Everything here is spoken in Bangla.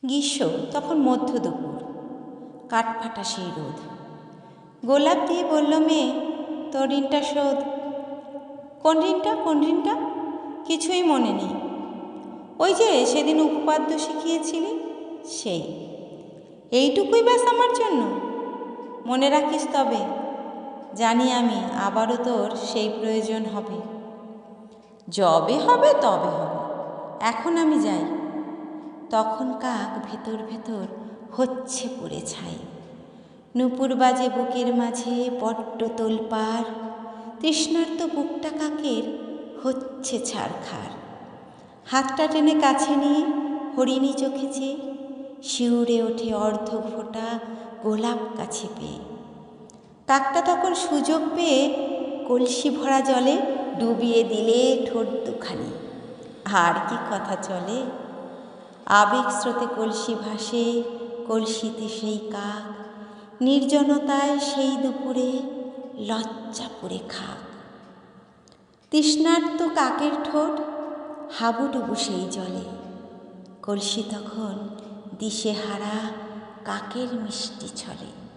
গ্রীষ্ম তখন মধ্য দুপুর, কাঠফাটা সেই রোদ। গোলাপ দিয়ে বলল, মেয়ে, তোর ঋণটা শোধ। কোন ঋণটা, কোন ঋণটা? কিছুই মনে নেই। ওই যে সেদিন উপপাদ্য শিখিয়েছিলি, সেই। এইটুকুই ব্যাস আমার জন্য? মনে রাখিস তবে, জানি আমি আবারও তোর সেই প্রয়োজন হবে। যবে হবে তবে হবে, এখন আমি যাই। তখন কাক ভেতর ভেতর হচ্ছে পুড়ে ছাই। নূপুর বাজে বুকের মাঝে বড্ড তোলপাড়, তৃষ্ণার্ত বুকটা কাকের হচ্ছে ছারখার। হাতটা টেনে কাছে নিয়ে হরিণী চোখে চেয়ে শিউরে ওঠে অর্ধ ফোঁটা গোলাপ কাছে পেয়ে। কাকটা তখন সুযোগ পেয়ে কলসি ভরা জলে ডুবিয়ে দিলে ঠোঁট দুখানি। আর কি কথা চলে! আবেগ স্রোতে কলসি ভাসে, কলসিতে সেই কাক, নির্জনতায় সেই দুপুরে লজ্জা পুড়ে খাক। তৃষ্ণার্ত কাকের ঠোঁট হাবুডুবু সেই জলে, কলসি তখন দিশেহারা কাকের মিষ্টি ছলে।